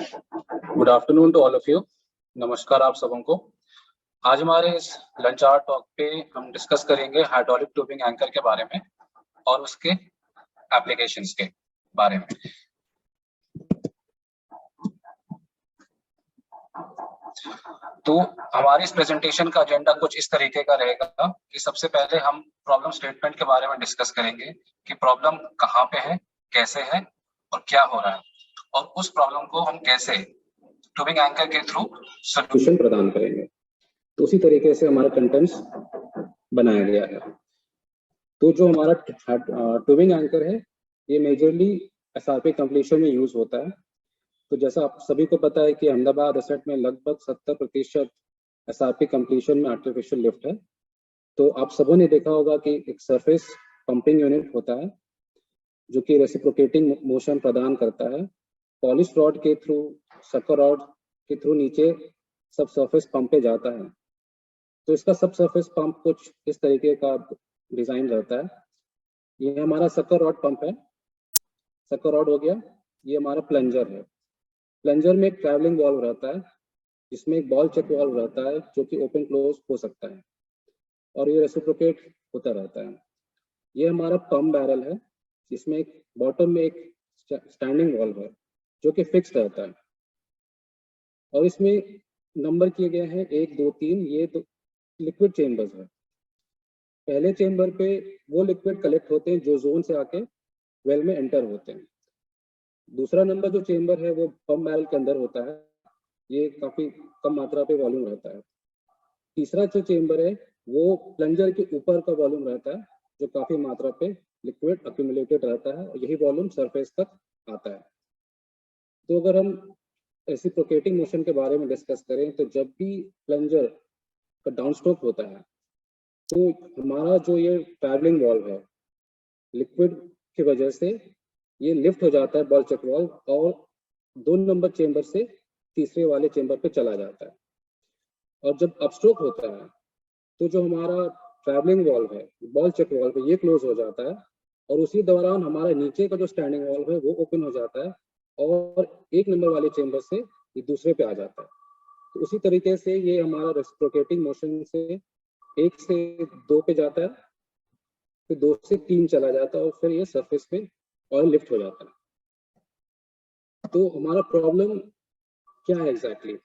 Good afternoon to all of you. नमस्कार आप सबों को। आज हमारे इस लंच आवर टॉक पे हम डिस्कस करेंगे हाइड्रोलिक ट्यूबिंग एंकर के बारे में और उसके एप्लीकेशंस के बारे में। तो हमारी इस प्रेजेंटेशन का एजेंडा कुछ इस तरीके का रहेगा कि सबसे पहले हम प्रॉब्लम स्टेटमेंट के बारे में डिस्कस करेंगे कि प्रॉब्लम कहाँ पे है, कैसे है और क्या हो रहा है, और उस प्रॉब्लम को हम कैसे ट्यूबिंग एंकर के थ्रू सॉल्यूशन प्रदान करेंगे। तो उसी तरीके से हमारा कंटेंट्स बनाया गया है। तो जो हमारा ट्यूबिंग एंकर है ये मेजरली एसआरपी कंप्लीशन में यूज होता है। तो जैसा आप सभी को पता है कि अहमदाबाद एसेट में लगभग 70% एसआरपी कंप्लीशन में आर्टिफिशियल लिफ्ट है। तो आप सबों ने देखा होगा कि एक सरफेस पंपिंग यूनिट होता है जो कि रेसिप्रोकेटिंग मोशन प्रदान करता है। पॉलिश रॉड के थ्रू, सकर रॉड के थ्रू नीचे सब सरफेस पंप पे जाता है। तो इसका सब सरफेस पंप कुछ इस तरीके का डिजाइन रहता है। ये हमारा सकर रॉड पंप है, सकर रॉड हो गया। ये हमारा प्लंजर है। प्लंजर में एक ट्रैवलिंग वाल्व रहता है जिसमें एक बॉल चेक वाल्व रहता है जो कि ओपन क्लोज हो सकता है और ये रेसिप्रोकेट होता रहता है। ये हमारा पंप बैरल है जिसमें एक बॉटम में एक स्टैंडिंग वाल्व है जो कि फिक्स रहता है और इसमें नंबर किए गए हैं 1, 2, 3। ये तो लिक्विड चेम्बर्स है। पहले चेम्बर पे वो लिक्विड कलेक्ट होते हैं जो जोन से आके वेल में एंटर होते हैं। दूसरा नंबर जो चेम्बर है वो पंप बैरल के अंदर होता है। ये काफी कम मात्रा पे वॉल्यूम रहता है। तीसरा जो चेम्बर है वो प्लंजर के ऊपर का वॉल्यूम रहता है जो काफी मात्रा पे लिक्विड अक्यूमुलेटेड रहता है और यही वॉल्यूम सरफेस तक आता है। तो अगर हम रेसिप्रोकेटिंग मोशन के बारे में डिस्कस करें तो जब भी प्लंजर का डाउन स्ट्रोक होता है तो हमारा जो ये ट्रैवलिंग वाल्व है लिक्विड की वजह से ये लिफ्ट हो जाता है बॉल चेक वाल्व और 2 नंबर चेम्बर से तीसरे वाले चेम्बर पे चला जाता है। और जब अपस्ट्रोक होता है तो जो हमारा ट्रैवलिंग वाल्व है बॉल चेक वाल्व है ये क्लोज हो जाता है और उसी दौरान हमारा नीचे का जो स्टैंडिंग वाल्व है वो ओपन हो जाता है और 1 नंबर वाले चेम्बर से ये दूसरे पे आ जाता है। तो उसी तरीके से ये हमारा रेसिप्रोकेटिंग मोशन से 1 से 2 पे जाता है, फिर 2 से 3 चला जाता है और फिर ये सरफेस पे ऑयल लिफ्ट हो जाता है। तो हमारा प्रॉब्लम क्या है एग्जैक्टली?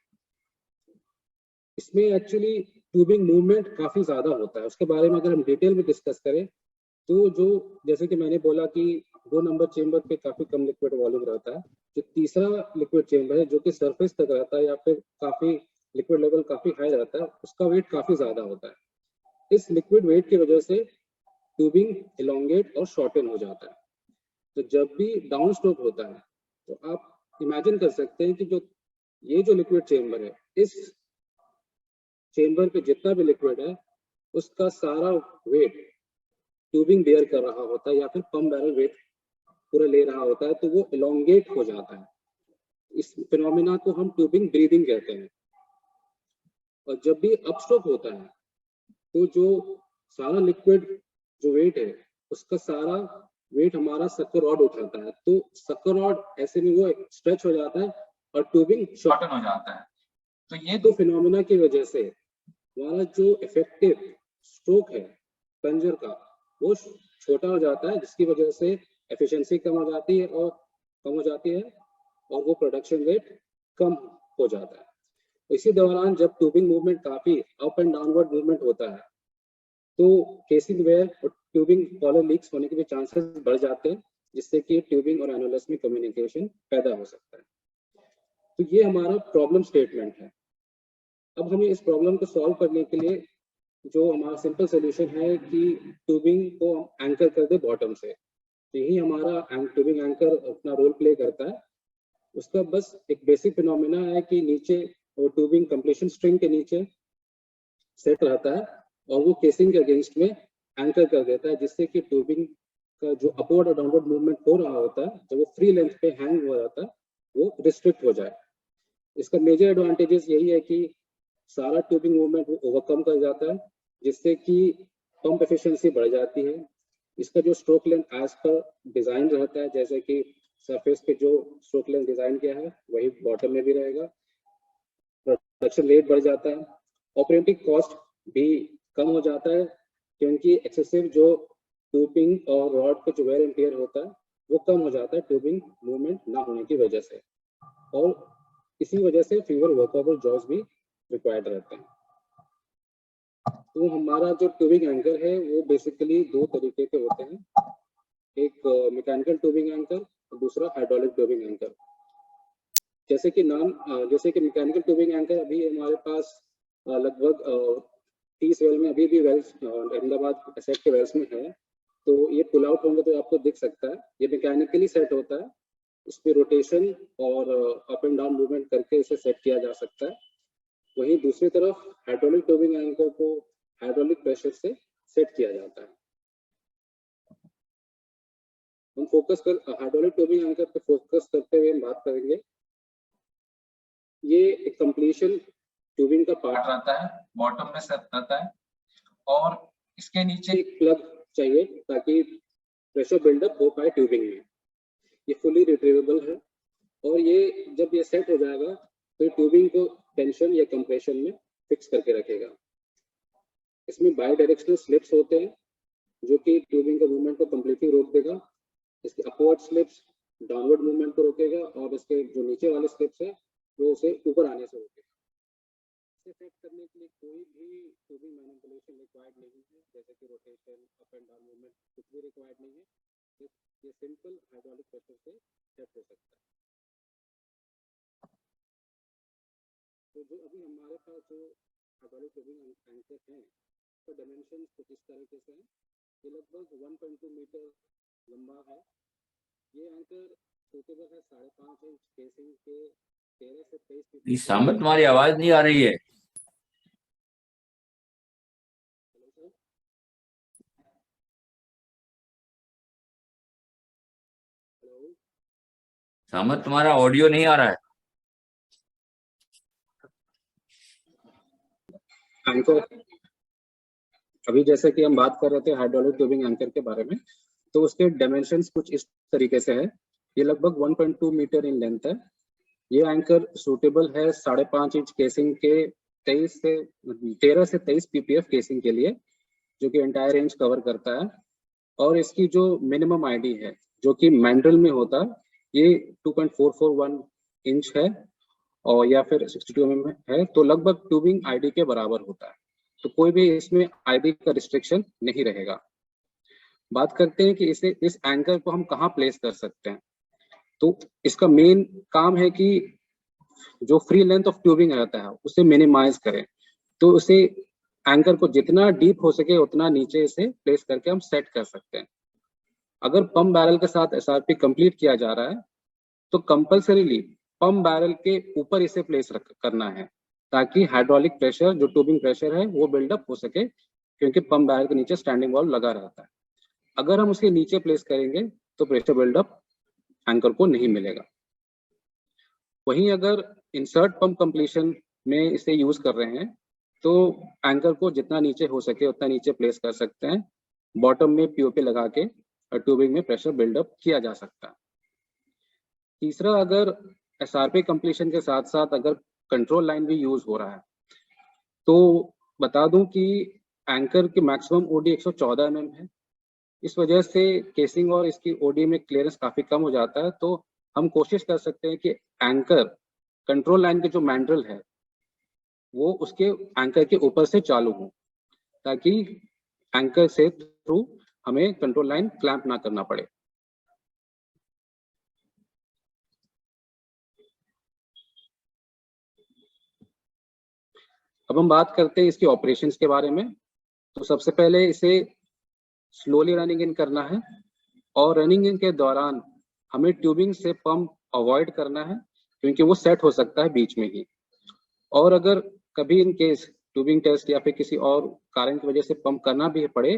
इसमें एक्चुअली ट्यूबिंग मूवमेंट काफी ज्यादा होता है। उसके बारे में अगर हम डिटेल में डिस्कस करें तो जो जैसे कि मैंने बोला कि 2 नंबर चेम्बर पे काफी कम लिक्विड वॉल्यूम रहता है। जो तीसरा लिक्विड चेम्बर है जो कि सरफेस तक रहता है या फिर काफी लिक्विड लेवल काफी हाई रहता है, उसका वेट काफी ज्यादा होता है। इस लिक्विड वेट की वजह से ट्यूबिंग इलोंगेट और शॉर्टन हो जाता है। तो जब भी डाउन स्ट्रोक होता है तो आप इमेजिन कर सकते हैं कि ये जो लिक्विड चेम्बर है, इस चेम्बर पे जितना भी लिक्विड है उसका सारा वेट ट्यूबिंग बेयर कर रहा होता है या फिर पंप बैरल वेट पूरा ले रहा होता है, तो वो इलोंगेट हो जाता है। इस फिनोमिना को हम ट्यूबिंग ब्रीदिंग कहते हैं। और जब भी अपस्ट्रोक होता है तो जो सारा लिक्विड जो वेट है उसका सारा वेट हमारा सकर रॉड उठाता है। तो सकर रॉड ऐसे में वो स्ट्रेच हो जाता है और ट्यूबिंग शॉर्टन हो जाता है। तो ये 2 फिनोमिना की वजह से हमारा जो इफेक्टिव स्ट्रोक है प्लंजर का वो छोटा हो जाता है, जिसकी वजह से एफिशिएंसी कम हो जाती है और वो प्रोडक्शन रेट कम हो जाता है। इसी दौरान जब ट्यूबिंग मूवमेंट काफी अप एंड डाउनवर्ड मूवमेंट होता है तो केसिंग वेयर और ट्यूबिंग कॉलर लीक्स होने के भी चांसेस बढ़ जाते हैं, जिससे कि ट्यूबिंग और एनुलस में कम्युनिकेशन पैदा हो सकता है। तो ये हमारा प्रॉब्लम स्टेटमेंट है। अब हमें इस प्रॉब्लम को सॉल्व करने के लिए जो हमारा सिंपल सोल्यूशन है कि ट्यूबिंग को एंकर कर दे बॉटम से। यही हमारा ट्यूबिंग एंकर अपना रोल प्ले करता है। उसका बस एक बेसिक फिनोमिना है कि नीचे वो ट्यूबिंग कंप्लीशन स्ट्रिंग के नीचे सेट रहता है और वो केसिंग के अगेंस्ट में एंकर कर देता है, जिससे कि ट्यूबिंग का जो अपवर्ड और डाउनवर्ड मूवमेंट हो रहा होता है जब वो फ्री लेंथ पे हैंग हो जाता है वो रिस्ट्रिक्ट हो जाए। इसका मेजर एडवांटेजेस यही है कि सारा ट्यूबिंग मूवमेंट वो ओवरकम कर जाता है, जिससे कि पंप एफिशिएंसी बढ़ जाती है। इसका जो stroke length as per design रहता है, जैसे कि सरफेस पे जो स्ट्रोक लेंथ डिजाइन किया है वही बॉटम में भी रहेगा। प्रोडक्शन रेट बढ़ जाता है, ऑपरेटिंग कॉस्ट भी कम हो जाता है, क्योंकि एक्सेसिव जो ट्यूबिंग और रॉड पे जो वेयर एंड टियर होता है वो कम हो जाता है ट्यूबिंग मूवमेंट ना होने की वजह से, और इसी वजह से फीवर वर्कएबल जॉब्स भी रिक्वायर्ड रहते हैं। तो हमारा जो ट्यूबिंग एंकर है वो बेसिकली दो तरीके के होते हैं, एक मैकेनिकल ट्यूबिंग एंकर और दूसरा हाइड्रोलिक ट्यूबिंग एंकर। जैसे कि मैकेनिकल ट्यूबिंग एंकर अभी हमारे पास लगभग 30 वेल में अभी भी वेल्स अहमदाबाद एसेट के वेल्स में है। तो ये पुल आउट होंगे तो आपको दिख सकता है, ये मैकेनिकली सेट होता है, इस पे रोटेशन और अप एंड डाउन मूवमेंट करके इसे सेट किया जा सकता है। वहीं दूसरी तरफ हाइड्रोलिक ट्यूबिंग एंकर को हाइड्रोलिक प्रेशर से सेट किया जाता है। हम हाइड्रोलिक ट्यूबिंग एंकर पे फोकस करते हुए हम बात करेंगे। ये एक कंप्लीशन ट्यूबिंग का पार्ट रहता है, बॉटम में सेट रहता है, और इसके नीचे एक प्लग चाहिए ताकि प्रेशर बिल्डअप हो पाए ट्यूबिंग में। ये फुली रिट्रीवेबल है, और ये जब ये सेट हो जाएगा तो ट्यूबिंग को टेंशन या कंप्रेशन में फिक्स करके रखेगा। इसमें बाई डायरेक्शनल स्लिप्स होते हैं जो कि ट्यूबिंग के मूवमेंट को कम्प्लीटली रोक देगा। इसके अपवर्ड स्लिप्स डाउनवर्ड मूवमेंट को रोकेगा, और इसके जो नीचे वाले स्लिप्स है वो उसे ऊपर आने से रोकेगा। इसे सेट करने के लिए कोई भी ट्यूबिंग मैनिपुलेशन रिक्वायर्ड नहीं है, जैसे कि rotation, up and down movement कुछ भी रिक्वायर्ड नहीं है। ये सिंपल हाइड्रोलिक प्रेशर से सेट हो सकता है। तो जो अभी हमारे पास जो हाइड्रोलिक ट्यूबिंग एंकर हैं तो डायमेंशन कुछ इस तरीके से है। ये लगभग 1.2 मीटर लंबा है। ये एंकर सूटेबल है 5.5 इंच केसिंग के 13 से 23 सामने तुम्हारी आवाज नहीं आ रही है। सामने तुम्हारा ऑडियो नहीं आ रहा है। एंकर अभी जैसे कि हम बात कर रहे थे हाइड्रोलिक ट्यूबिंग एंकर के बारे में, तो उसके डायमेंशंस कुछ इस तरीके से है। ये लगभग 1.2 मीटर इन लेंथ है। ये एंकर सूटेबल है 5.5 इंच केसिंग के 13 से 23 पीपीएफ केसिंग के लिए, जो कि एंटायर रेंज कवर करता है। और इसकी जो मिनिमम आईडी है जो कि मैंड्रिल में होता है, ये 2.441 इंच है, और या फिर 62 mm है, तो लगभग ट्यूबिंग आईडी के बराबर होता है। तो कोई भी इसमें आईडी का रिस्ट्रिक्शन नहीं रहेगा। बात करते हैं कि इस एंकर को हम कहाँ प्लेस कर सकते हैं। तो इसका मेन काम है कि जो फ्री लेंथ ऑफ ट्यूबिंग रहता है उसे मिनिमाइज करें। तो उसे एंकर को जितना डीप हो सके उतना नीचे इसे प्लेस करके हम सेट कर सकते हैं। अगर पंप बैरल के साथ एसआरपी कंप्लीट किया जा रहा है तो कंपल्सरीली पंप बैरल के ऊपर इसे प्लेस करना है, ताकि हाइड्रोलिक प्रेशर जो ट्यूबिंग प्रेशर है वो बिल्डअप हो सके, क्योंकि पंप बैरल के नीचे स्टैंडिंग वाल्व लगा रहता है। अगर हम उसके नीचे प्लेस करेंगे तो प्रेशर बिल्डअप एंकर को नहीं मिलेगा। वहीं अगर इंसर्ट पंप कंप्लीशन में इसे यूज कर रहे हैं तो एंकर को जितना नीचे हो सके उतना नीचे प्लेस कर सकते हैं। बॉटम में पीओपी लगा के ट्यूबिंग में प्रेशर बिल्डअप किया जा सकता है। तीसरा, अगर एसआरपी कंप्लीशन के साथ साथ अगर कंट्रोल लाइन भी यूज हो रहा है तो बता दूं कि एंकर की मैक्सिमम ओडी 114 mm है। इस वजह से केसिंग और इसकी ओडी में क्लियरेंस काफी कम हो जाता है। तो हम कोशिश कर सकते हैं कि एंकर कंट्रोल लाइन के जो मैंड्रिल है वो उसके एंकर के ऊपर से चालू हो, ताकि एंकर से थ्रू हमें कंट्रोल लाइन क्लैंप ना करना पड़े। अब हम बात करते हैं इसके ऑपरेशंस के बारे में। तो सबसे पहले इसे स्लोली रनिंग इन करना है, और रनिंग इन के दौरान हमें ट्यूबिंग से पंप अवॉइड करना है, क्योंकि वो सेट हो सकता है बीच में ही। और अगर कभी इन केस ट्यूबिंग टेस्ट या फिर किसी और कारण की वजह से पंप करना भी पड़े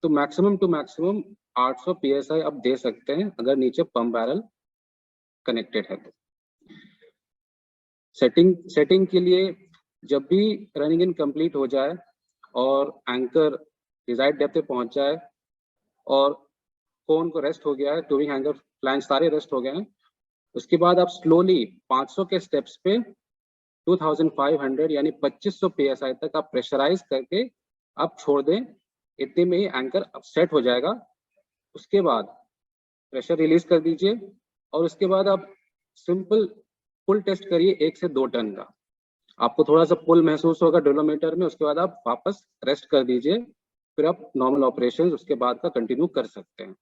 तो मैक्सिमम टू मैक्सिमम 800 PSI आप दे सकते हैं, अगर नीचे पंप बैरल कनेक्टेड है तो। सेटिंग के लिए जब भी रनिंग इन कंप्लीट हो जाए और एंकर डिजायर्ड डेप्थ पे पहुंच जाए और कोन को रेस्ट हो गया है, ट्यूबिंग एंकर फ्लैंज सारे रेस्ट हो गए हैं। उसके बाद आप स्लोली 500 के स्टेप्स पे 2500 यानी 2500 psi तक आप प्रेशराइज करके आप छोड़ दें, इतने में ही एंकर सेट हो जाएगा। उसके बाद प्रेशर रिलीज कर दीजिए और उसके बाद आप सिंपल पुल टेस्ट करिए 1 से 2 टन का। आपको थोड़ा सा पुल महसूस होगा डोलोमीटर में, उसके बाद आप वापस रेस्ट कर दीजिए, फिर आप नॉर्मल ऑपरेशन उसके बाद का कंटिन्यू कर सकते हैं।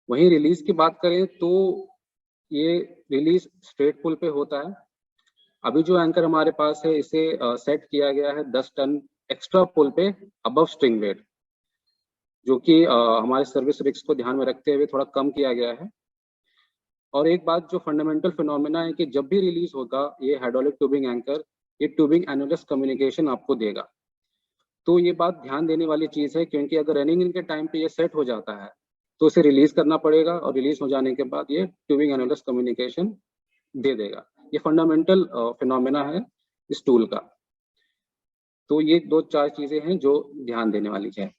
वहीं रिलीज की बात करें तो ये रिलीज स्ट्रेट पुल पे होता है। अभी जो एंकर हमारे पास है इसे सेट किया गया है 10 टन एक्स्ट्रा पुल पे अबव स्ट्रिंग वेट, जो कि हमारे सर्विस रिस्क को ध्यान में रखते हुए थोड़ा कम किया गया है। और एक बात जो फंडामेंटल फिनोमेना है कि जब भी रिलीज होगा ये हाइड्रोलिक ट्यूबिंग एंकर, ये ट्यूबिंग एनुलस कम्युनिकेशन आपको देगा। तो ये बात ध्यान देने वाली चीज है, क्योंकि अगर रनिंग इन के टाइम पे ये सेट हो जाता है तो इसे रिलीज करना पड़ेगा और रिलीज हो जाने के बाद ये ट्यूबिंग एनुलस कम्युनिकेशन दे देगा। ये फंडामेंटल फिनोमेना है इस टूल का। तो ये 2-4 चीजें हैं जो ध्यान देने वाली है।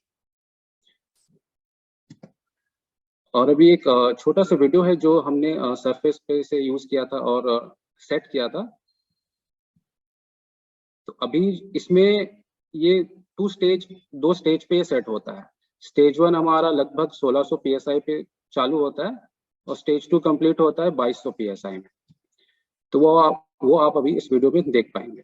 और अभी एक छोटा सा वीडियो है जो हमने सरफेस पे से यूज किया था और सेट किया था। तो अभी इसमें ये दो स्टेज पे सेट होता है। स्टेज 1 हमारा लगभग 1600 psi पे चालू होता है और स्टेज 2 कंप्लीट होता है 2200 psi में। तो वो आप अभी इस वीडियो में देख पाएंगे।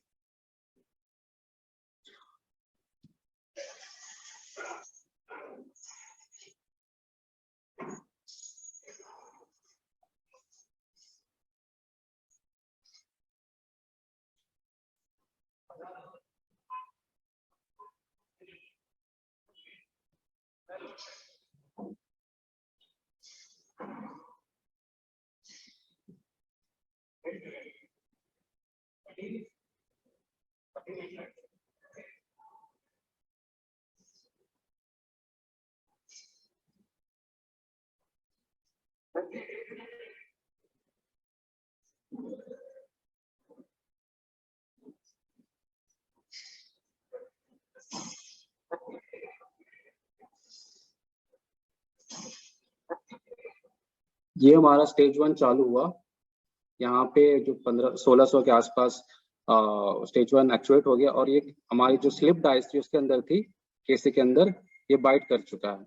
ये हमारा स्टेज 1 चालू हुआ। यहाँ पे जो 1600 के आसपास स्टेज 1 एक्चुएट हो गया और ये हमारी जो स्लिप डाइस थी उसके अंदर थी, केसी के अंदर, ये बाइट कर चुका है।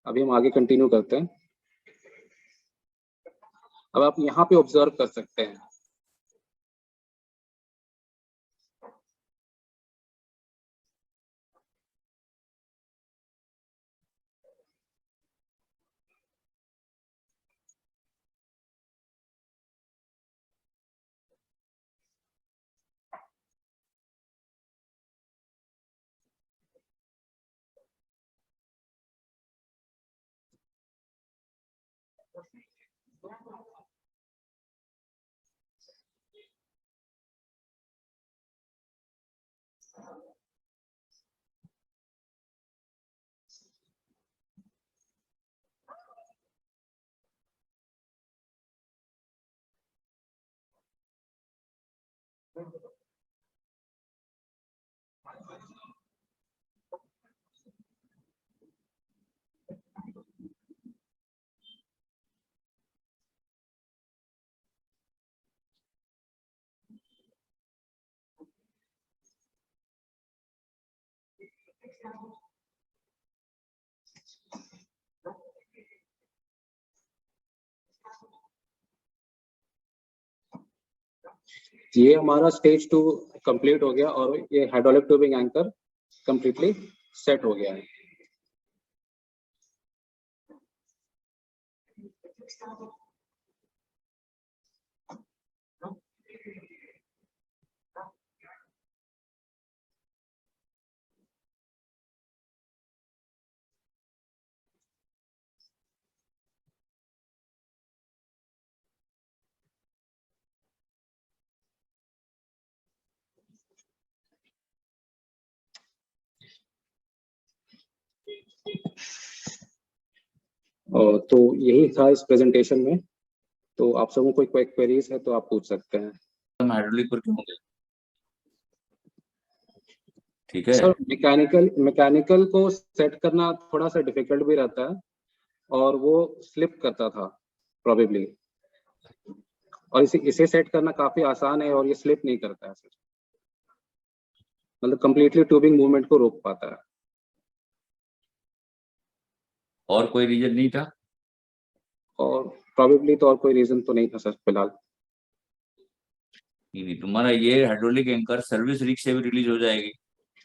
अभी हम आगे कंटिन्यू करते हैं। अब आप यहाँ पे ऑब्जर्व कर सकते हैं ये हमारा स्टेज 2 कंप्लीट हो गया और ये hydraulic tubing anchor completely set हो गया है। तो यही था इस प्रेजेंटेशन में। तो आप सबको कोई क्वेरीज है तो आप पूछ सकते हैं। हम हाइड्रोलिक पर क्यों होंगे? ठीक है सर मैकेनिकल को सेट करना थोड़ा सा डिफिकल्ट भी रहता है, और वो स्लिप करता था प्रोबेबली, और इसे सेट करना काफी आसान है और ये स्लिप नहीं करता है सर, मतलब कंप्लीटली ट्यूबिंग मूवमेंट को रोक पाता है। और कोई रीजन नहीं था? और प्रोबेबली तो और कोई रीजन तो नहीं था सर फिलहाल। नहीं, तुम्हारा ये हाइड्रोलिक एंकर सर्विस रिग से भी रिलीज हो जाएगी।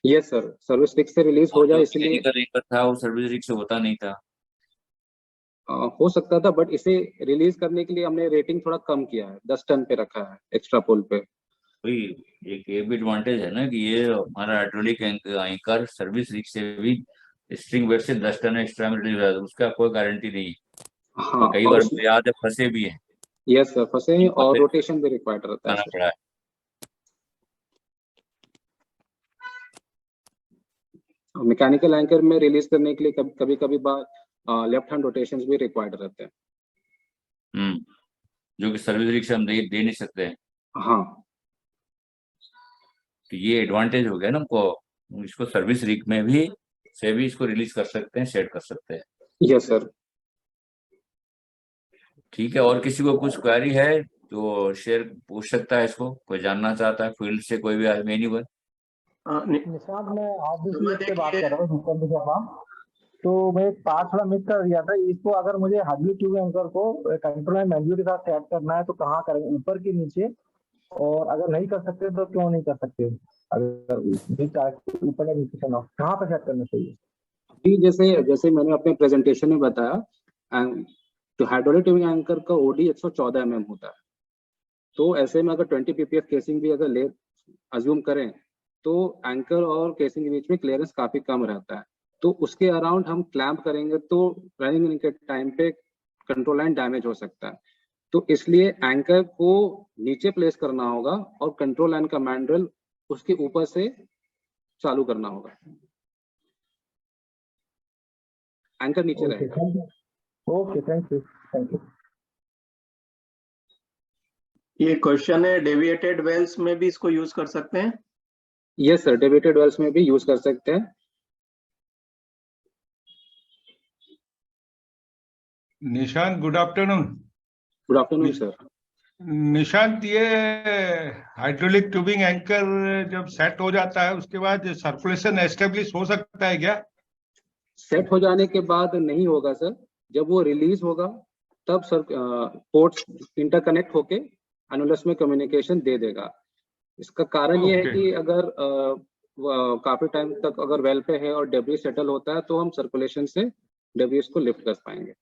यस सर, सर्विस रिग से रिलीज हो और जो जाए इसलिए मैकेनिकल एंकर था वो सर्विस रिग से होता नहीं था। हो सकता था, बट इसे रिलीज करने के लिए हमने रेटिंग थोड़ा कम किया है, 10 टन पे रखा है एक्स्ट्रा पुल पे। वही एक ये भी एडवांटेज है ना कि ये हमारा हाइड्रोलिक एंकर सर्विस रिग से भी स्ट्रिंग वेट से 10 टन एक्स्ट्रा में रिलीज हो जाता है, उसका कोई गारंटी नहीं है। हाँ, और कई और बार मुझे याद है फंसे भी हैं, यस सर, फंसे हैं और फंसे रोटेशन भी रिक्वायर्ड रहता है आना सर। पड़ा है। मैकेनिकल एंकर में रिलीज करने के लिए कभी कभी बार लेफ्ट हैंड रोटेशंस भी रिक्वायर्ड रहते हैं। जो कि सर्विस रिग से हम दे नहीं सकते हैं। हाँ तो ये एडवांटेज हो गया ना हमको, इसको सर्विस रिग में भी से भी इसको रिलीज कर सकते हैं, सेट कर सकते हैं। Yes sir. ठीक है, और किसी को कुछ क्वेरी है तो शेयर पूछ सकता है, इसको कोई जानना चाहता है फील्ड से, कोई भी आदमी, एनीवन। निशांत, मैं ऑब्वियसली से बात कर रहा हूँ सुपर शर्मा। तो मैं एक पार्ट थोड़ा मिस कर दिया था इसको। अगर मुझे हार्डली ट्यूब एंकर को कंट्रोल एंड मैनुअल के साथ सेट करना है तो कहाँ करेंगे, ऊपर के नीचे? और अगर नहीं कर सकते तो क्यों नहीं कर सकते? अगर ऊपर या नीचे करना हो, कहाँ पर सेट करना चाहिए? अभी जैसे जैसे मैंने अपने प्रेजेंटेशन में बताया, तो हाइड्रोलिक ट्यूबिंग एंकर का ओडी 114 mm होता है। तो ऐसे में अगर 20 ppf केसिंग भी अगर ले अज्यूम करें तो एंकर और केसिंग के बीच में क्लियरेंस काफी कम रहता है। तो उसके अराउंड हम क्लैंप करेंगे तो रनिंग के टाइम पे कंट्रोल लाइन डैमेज हो सकता है। तो इसलिए एंकर को नीचे प्लेस करना होगा और कंट्रोल लाइन का मैंड्रेल उसके ऊपर से चालू करना होगा। एंकर नीचे रहेगा। Okay, thank you. ये क्वेश्चन है, डेविएटेड वेल्स में भी इसको यूज कर सकते हैं? यस सर, डेविएटेड वेल्स में भी यूज कर सकते हैं। Nishant, good afternoon. Good afternoon sir. Nishant, ये हाइड्रोलिक ट्यूबिंग एंकर जब सेट हो जाता है उसके बाद सर्कुलेशन एस्टेब्लिश हो सकता है क्या? सेट हो जाने के बाद नहीं होगा सर, जब वो रिलीज होगा तब सर पोर्ट्स इंटरकनेक्ट होके एनुलस में कम्युनिकेशन दे देगा। इसका कारण ये है कि अगर काफी टाइम तक अगर वेल पे है और डेब्री सेटल होता है तो हम सर्कुलेशन से डेब्रीज को लिफ्ट कर पाएंगे।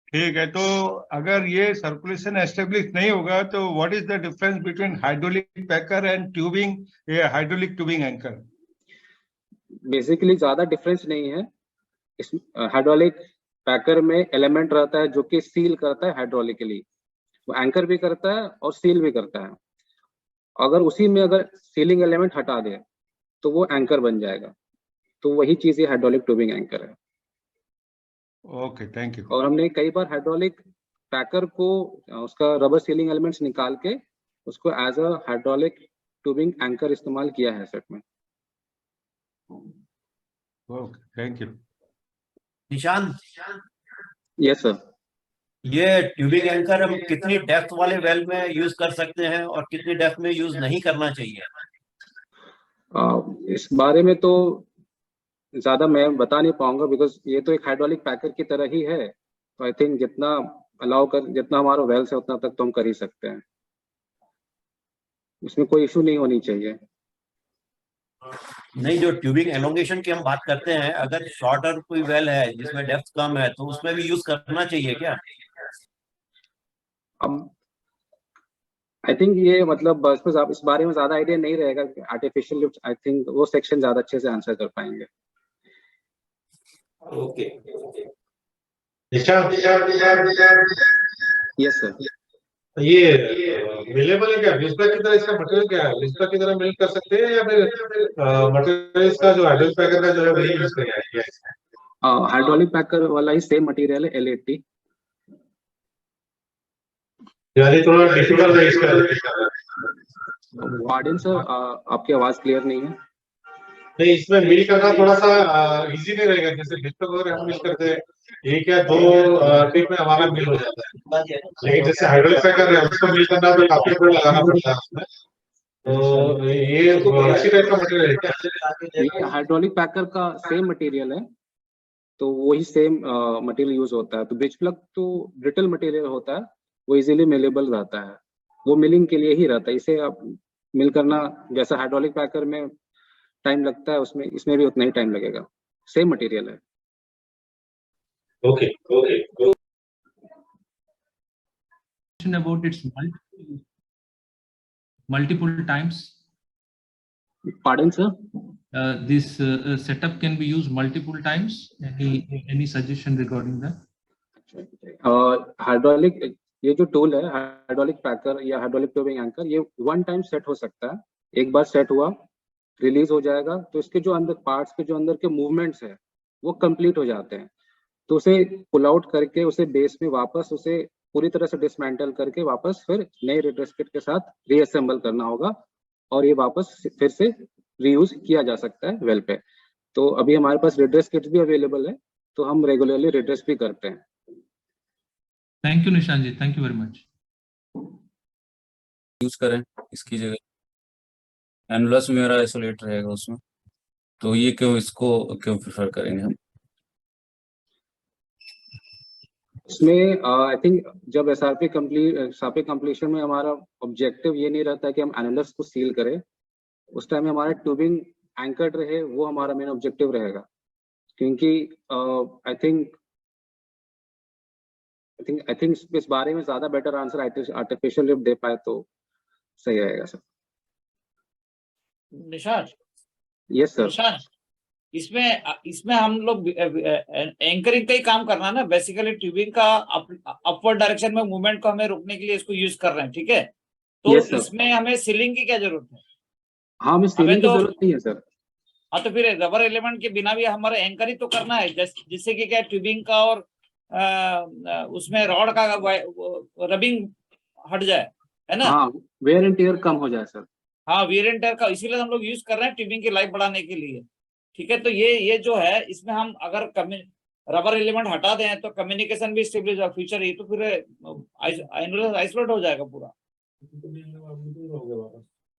ठीक है, तो अगर ये सर्कुलेशन एस्टेब्लिश नहीं होगा तो what is the difference between hydraulic packer and tubing, ये हाइड्रोलिक ट्यूबिंग एंकर? बेसिकली ज्यादा डिफरेंस नहीं है। इस हाइड्रोलिक पैकर में एलिमेंट रहता है जो कि सील करता है हाइड्रोलिकली, वो एंकर भी करता है और सील भी करता है। अगर उसी में अगर सीलिंग एलिमेंट हटा दे तो वो एंकर बन जाएगा। तो वही चीज ये हाइड्रोलिक ट्यूबिंग एंकर है। Okay, thank you. और हमने कई बार हाइड्रोलिक पैकर को उसका रबर सीलिंग एलिमेंट्स निकाल के उसको as a hydraulic tubing anchor इस्तेमाल किया है सेट में। Okay, thank you. Nishant, yes sir. ये ट्यूबिंग एंकर हम कितनी डेप्थ वाले वेल में यूज कर सकते हैं और कितनी डेप्थ में यूज नहीं करना चाहिए? इस बारे में तो ज्यादा मैं बता नहीं पाऊंगा, बिकॉज ये तो एक हाइड्रोलिक पैकर की तरह ही है। तो आई थिंक जितना अलाउ कर, जितना हमारा वेल से उतना तक तो हम कर ही सकते हैं, उसमें कोई इशू नहीं होनी चाहिए। नहीं, जो ट्यूबिंग एलोंगेशन की हम बात करते हैं, अगर शॉर्टर कोई वेल है जिसमें डेप्थ कम है तो उसमें भी यूज करना चाहिए क्या? आई थिंक ये मतलब इस बारे में ज्यादा आइडिया नहीं रहेगा। आर्टिफिशियल लिफ्ट, आई थिंक वो सेक्शन ज्यादा अच्छे से आंसर कर पाएंगे। ओके। Yes sir. ये अवेलेबल है क्या? विस्पा की तरह इसका मटेरियल क्या है? विस्पा की तरह मिल कर सकते हैं या फिर मटेरियल इसका जो हाइड्रोलिक पैकर का जो है वही यूज करेंगे? हाइड्रोलिक पैकर वाला ही सेम मटेरियल है, L80। यानी थोड़ा डिफिकल्ट है इसका। पार्डन सर, आपकी आवाज क्लियर नहीं है। नहीं, इसमें मिल करना थोड़ा सा इजी नहीं रहेगा, जैसे डिस्क वगैरह हम मिल करते हैं, एक या दो टिप में हमारा मिल हो जाता है, लेकिन जैसे हाइड्रोलिक पैकर है उसको मिल करना तो काफी कोड लगाना पड़ता है उसमें। तो ये इसी टाइप का मटेरियल है क्या? ये हाइड्रोलिक पैकर का सेम मटेरियल है, तो वही सेम मटेरियल यूज होता है। तो ब्रिज प्लग तो ब्रिटल मटेरियल होता है, वो इजीली मिलेबल रहता है, वो मिलिंग के लिए ही रहता है। इसे आप मिल करना जैसा हाइड्रोलिक पैकर में टाइम लगता है, उसमें इसमें भी उतना ही टाइम लगेगा, सेम मटेरियल है। Okay okay. About its multiple times. Pardon, sir? This setup can be used multiple times. Any suggestion regarding that? Hydraulic ये जो टूल है हाइड्रोलिक पैकर या हाइड्रोलिक ट्यूबिंग एंकर, ये वन टाइम सेट हो सकता है। एक बार सेट हुआ, रिलीज हो जाएगा, तो इसके जो अंदर पार्ट्स के जो अंदर के मूवमेंट्स है वो कंप्लीट हो जाते हैं। तो उसे पुल आउट करके उसे बेस में वापस उसे पूरी तरह से डिसमेंटल करके वापस फिर नए रिड्रेस किट के साथ रीअसेंबल करना होगा, और ये वापस फिर से रीयूज किया जा सकता है वेल पे। तो अभी हमारे पास रिड्रेस किट भी अवेलेबल है, तो हम रेगुलरली रिड्रेस भी करते हैं। Thank you Nishan ji, thank you very much. Use करें इसकी जगह एनुलस मेरा आइसोलेट रहेगा उसमें, तो ये इसको क्यों प्रेफर करेंगे हम? इसमें आई थिंक जब एसआरपी कंप्लीशन में हमारा ऑब्जेक्टिव ये नहीं रहता है कि हम एनालिस्ट को सील करें, उस टाइम में हमारा ट्यूबिंग एंकर्ड रहे, वो हमारा मेन ऑब्जेक्टिव रहेगा। क्योंकि आई थिंक इस बारे में ज्यादा बेटर आंसर आर्टिफिशियल लिफ्ट दे पाए तो सही रहेगा सर। निशान, यस सर। निशान, इसमें हम लोग एंकरिंग का ही काम करना है ना, बेसिकली ट्यूबिंग का अपवर्ड डायरेक्शन में मूवमेंट को हमें रोकने के लिए इसको यूज कर रहे हैं, ठीक है? तो yes, इसमें हमें सीलिंग की क्या जरूरत है? हाँ, हमें सीलिंग की जरूरत नहीं है सर। हाँ, तो फिर रबर एलिमेंट के बिना भी हमारा एंकर ही तो करना है, जिससे कि क्या ट्यूबिंग का और उसमें रॉड का रबिंग हट जाए, है ना? हाँ, वेयर एंड टियर कम हो जाए सर। हाँ, वेयर एंड टियर का इसीलिए हम लोग यूज कर रहे हैं ट्यूबिंग की लाइफ बढ़ाने के लिए, ठीक है? तो ये जो है इसमें हम अगर रबर एलिमेंट हटा दें तो कम्युनिकेशन भी स्टेबल हो, फ्यूचर ये तो फिर आइसोलेट हो जाएगा पूरा।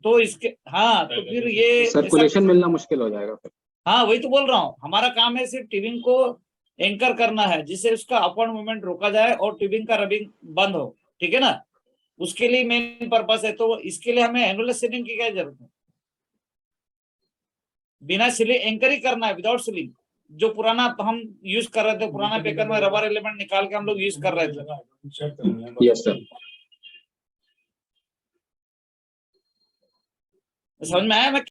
तो इसके हाँ, तो फिर ये सर्कुलेशन मिलना मुश्किल हो जाएगा फिर। हाँ, वही तो बोल रहा हूँ, हमारा काम है सिर्फ ट्यूबिंग को एंकर करना है, जिससे उसका अपवर्ड मूवमेंट रोका जाए और ट्यूबिंग का रबिंग बंद हो, ठीक है ना? उसके लिए मेन पर्पस है। तो इसके लिए हमें एनुलर सीलिंग की क्या जरूरत है? बिना सीलिंग एंकर ही करना है, विदाउट सीलिंग। जो पुराना हम यूज कर रहे थे, पुराना पेपर में रबर एलिमेंट निकाल के हम लोग यूज कर रहे थे। Yes sir. समझ में आया? मैं